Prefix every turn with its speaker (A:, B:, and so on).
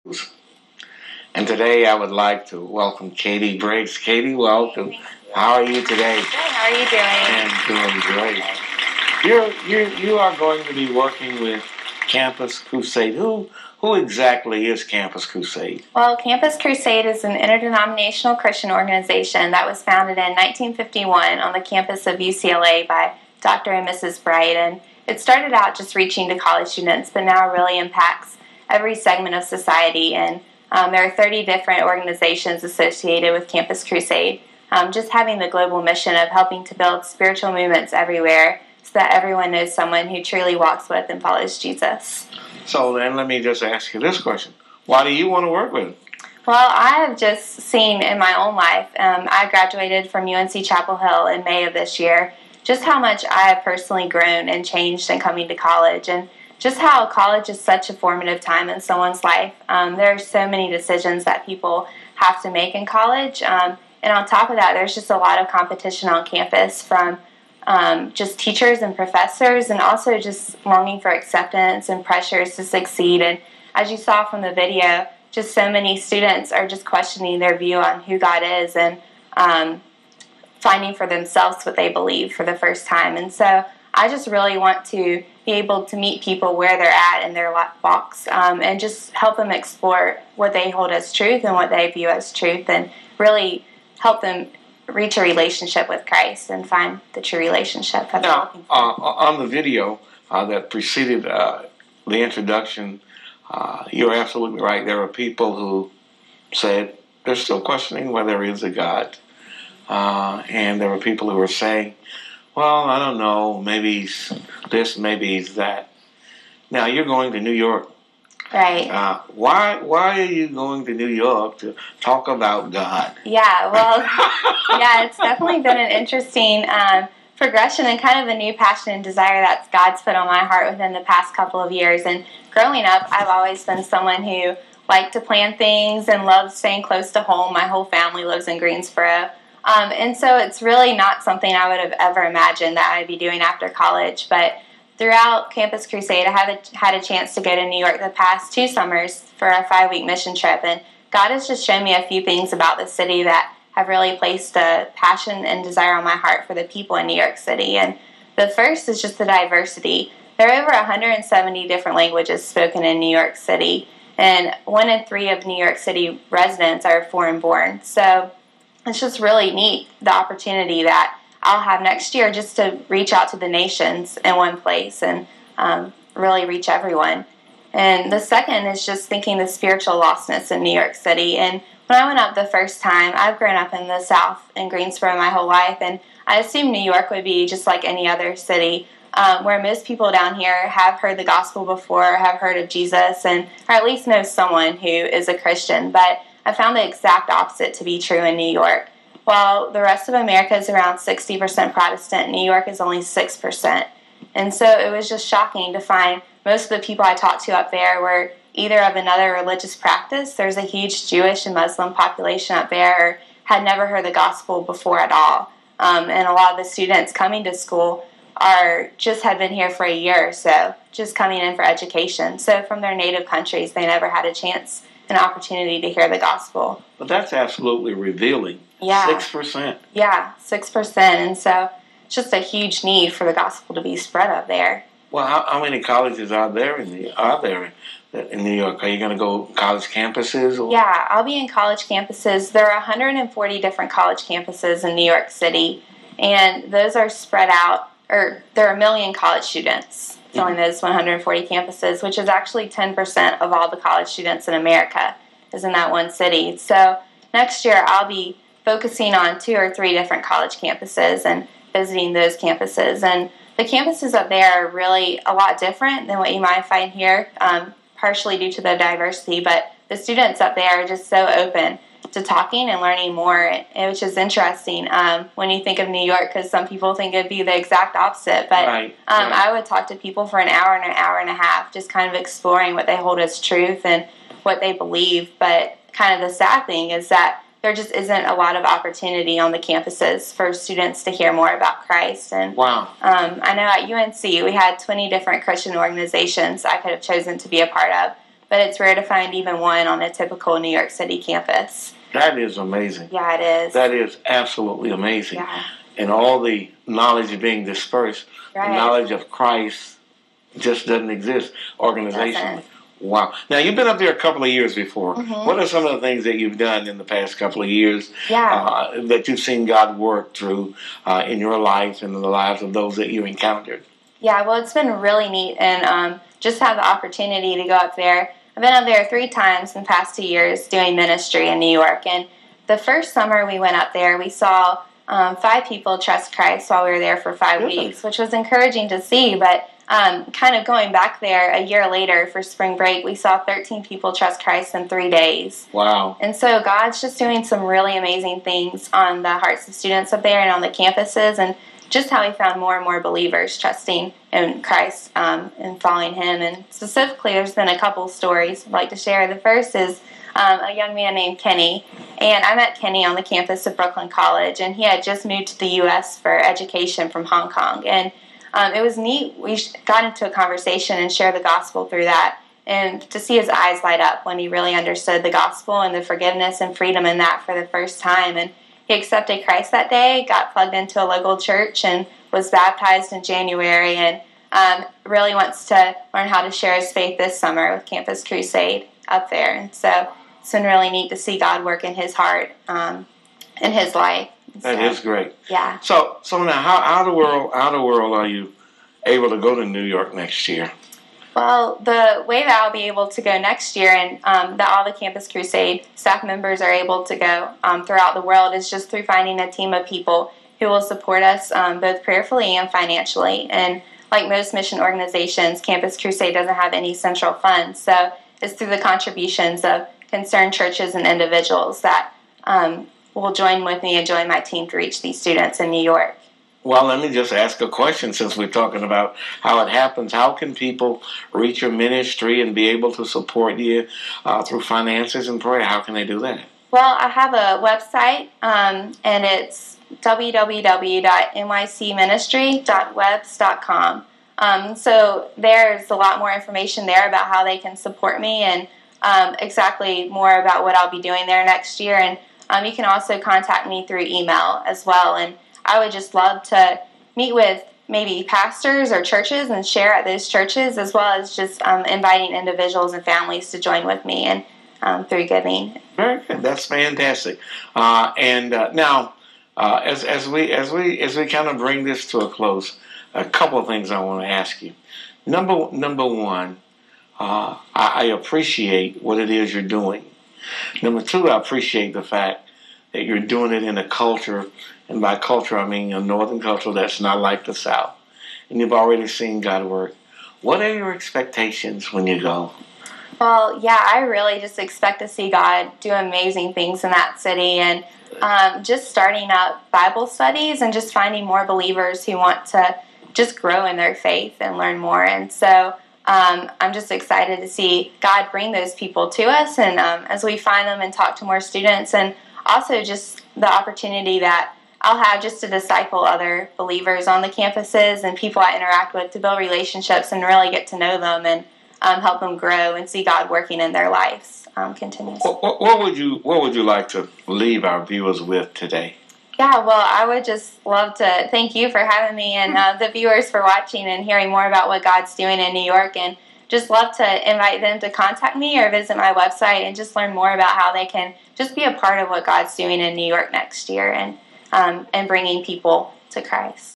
A: And today I would like to welcome Katie Briggs. Katie, welcome. How are you today?
B: Good. How are you
A: I'm
B: doing?
A: doing great. You are going to be working with Campus Crusade. Who exactly is Campus Crusade?
B: Well, Campus Crusade is an interdenominational Christian organization that was founded in 1951 on the campus of UCLA by Dr. and Mrs. Bright. And it started out just reaching to college students, but now really impacts every segment of society. And there are 30 different organizations associated with Campus Crusade, just having the global mission of helping to build spiritual movements everywhere so that everyone knows someone who truly walks with and follows Jesus.
A: So then let me just ask you this question. Why do you want to work with them?
B: Well, I have just seen in my own life, I graduated from UNC Chapel Hill in May of this year, just how much I have personally grown and changed in coming to college, and just how college is such a formative time in someone's life. There are so many decisions that people have to make in college, and on top of that, there's just a lot of competition on campus from just teachers and professors, and also just longing for acceptance and pressures to succeed. And as you saw from the video, just so many students are just questioning their view on who God is and finding for themselves what they believe for the first time. And so I just really want to be able to meet people where they're at in their walks, and just help them explore what they hold as truth and what they view as truth, and really help them reach a relationship with Christ and find the true relationship that they're looking for.
A: On the video that preceded the introduction, you're absolutely right. There are people who said they're still questioning whether there is a God. And there were people who were saying, well, I don't know, maybe he's this, maybe he's that. Now, you're going to New York.
B: Right.
A: Why are you going to New York to talk about God?
B: Yeah, well, yeah, it's definitely been an interesting progression and kind of a new passion and desire that God's put on my heart within the past couple of years. And growing up, I've always been someone who liked to plan things and loved staying close to home. My whole family lives in Greensboro. And so it's really not something I would have ever imagined that I'd be doing after college. But throughout Campus Crusade, I have had a chance to go to New York the past 2 summers for a 5-week mission trip. And God has just shown me a few things about the city that have really placed a passion and desire on my heart for the people in New York City. And the first is just the diversity. There are over 170 different languages spoken in New York City. And 1 in 3 of New York City residents are foreign-born. So it's just really neat, the opportunity that I'll have next year just to reach out to the nations in one place and really reach everyone. And the second is just thinking the spiritual lostness in New York City. And when I went up the first time, I've grown up in the South in Greensboro my whole life, and I assumed New York would be just like any other city, where most people down here have heard the gospel before, have heard of Jesus, and or at least know someone who is a Christian. But I found the exact opposite to be true in New York. While the rest of America is around 60% Protestant, New York is only 6%. And so it was just shocking to find most of the people I talked to up there were either of another religious practice. There's a huge Jewish and Muslim population up there, or had never heard the gospel before at all. And a lot of the students coming to school had been here for a year or so, just coming in for education. So from their native countries, they never had a chance, an opportunity to hear the gospel.
A: But that's absolutely revealing.
B: Yeah.
A: 6%.
B: Yeah, 6%. And so it's just a huge need for the gospel to be spread up there.
A: Well, how many colleges are there in New York? Are you going to go college campuses? Or?
B: Yeah, I'll be in college campuses. There are 140 different college campuses in New York City, and those are spread out, or there are 1 million college students filling those 140 campuses, which is actually 10% of all the college students in America is in that one city. So next year I'll be focusing on 2 or 3 different college campuses and visiting those campuses. And the campuses up there are really a lot different than what you might find here, partially due to the diversity, but the students up there are just so open to talking and learning more, which is interesting when you think of New York, because some people think it'd be the exact opposite. But
A: right.
B: I would talk to people for an hour and a half, just kind of exploring what they hold as truth and what they believe. But kind of the sad thing is that there just isn't a lot of opportunity on the campuses for students to hear more about Christ. And
A: wow.
B: I know at UNC we had 20 different Christian organizations I could have chosen to be a part of, but it's rare to find even one on a typical New York City campus.
A: That is amazing.
B: Yeah, it is.
A: That is absolutely amazing.
B: Yeah.
A: And all the knowledge being dispersed,
B: Right.
A: the knowledge of Christ just doesn't exist organizationally.
B: Doesn't.
A: Wow. Now, you've been up there a couple of years before.
B: Mhm.
A: What are some of the things that you've done in the past couple of years
B: Yeah.
A: that you've seen God work through in your life and in the lives of those that you encountered?
B: Yeah, well, it's been really neat, and just have the opportunity to go up there. I've been up there 3 times in the past 2 years doing ministry in New York, and the first summer we went up there, we saw 5 people trust Christ while we were there for 5
A: Really?
B: weeks, which was encouraging to see, but kind of going back there a year later for spring break, we saw 13 people trust Christ in 3 days.
A: Wow.
B: And so God's just doing some really amazing things on the hearts of students up there and on the campuses, and just how he found more and more believers trusting in Christ and following him. And specifically, there's been a couple stories I'd like to share. The first is a young man named Kenny, and I met Kenny on the campus of Brooklyn College, and he had just moved to the U.S. for education from Hong Kong. And it was neat. We got into a conversation and shared the gospel through that, and to see his eyes light up when he really understood the gospel and the forgiveness and freedom in that for the first time. And he accepted Christ that day, got plugged into a local church, and was baptized in January, and really wants to learn how to share his faith this summer with Campus Crusade up there. And so it's been really neat to see God work in his heart, in his life.
A: That is great.
B: Yeah.
A: So now, how the world are you able to go to New York next year?
B: Well, the way that I'll be able to go next year, and that all the Campus Crusade staff members are able to go throughout the world, is just through finding a team of people who will support us both prayerfully and financially. And like most mission organizations, Campus Crusade doesn't have any central funds, so it's through the contributions of concerned churches and individuals that will join with me and join my team to reach these students in New York.
A: Well, let me just ask a question since we're talking about how it happens. How can people reach your ministry and be able to support you through finances and prayer? How can they do that?
B: Well, I have a website, and it's www.nycministry.webs.com. So there's a lot more information there about how they can support me and exactly more about what I'll be doing there next year. And you can also contact me through email as well. And I would just love to meet with maybe pastors or churches and share at those churches, as well as just inviting individuals and families to join with me and through giving.
A: Very good. That's fantastic. Now, as we kind of bring this to a close, a couple of things I want to ask you. Number one, I appreciate what it is you're doing. Number 2, I appreciate the fact that you're doing it in a culture, and by culture I mean a northern culture that's not like the South. And you've already seen God work. What are your expectations when you go?
B: Well, yeah, I really just expect to see God do amazing things in that city, and just starting up Bible studies and just finding more believers who want to just grow in their faith and learn more. And so I'm just excited to see God bring those people to us, and as we find them and talk to more students, and also just the opportunity that I'll have just to disciple other believers on the campuses and people I interact with, to build relationships and really get to know them and help them grow and see God working in their lives continuously.
A: What would you like to leave our viewers with today?
B: Yeah, well, I would just love to thank you for having me, and the viewers for watching and hearing more about what God's doing in New York, and just love to invite them to contact me or visit my website and just learn more about how they can just be a part of what God's doing in New York next year, and bringing people to Christ.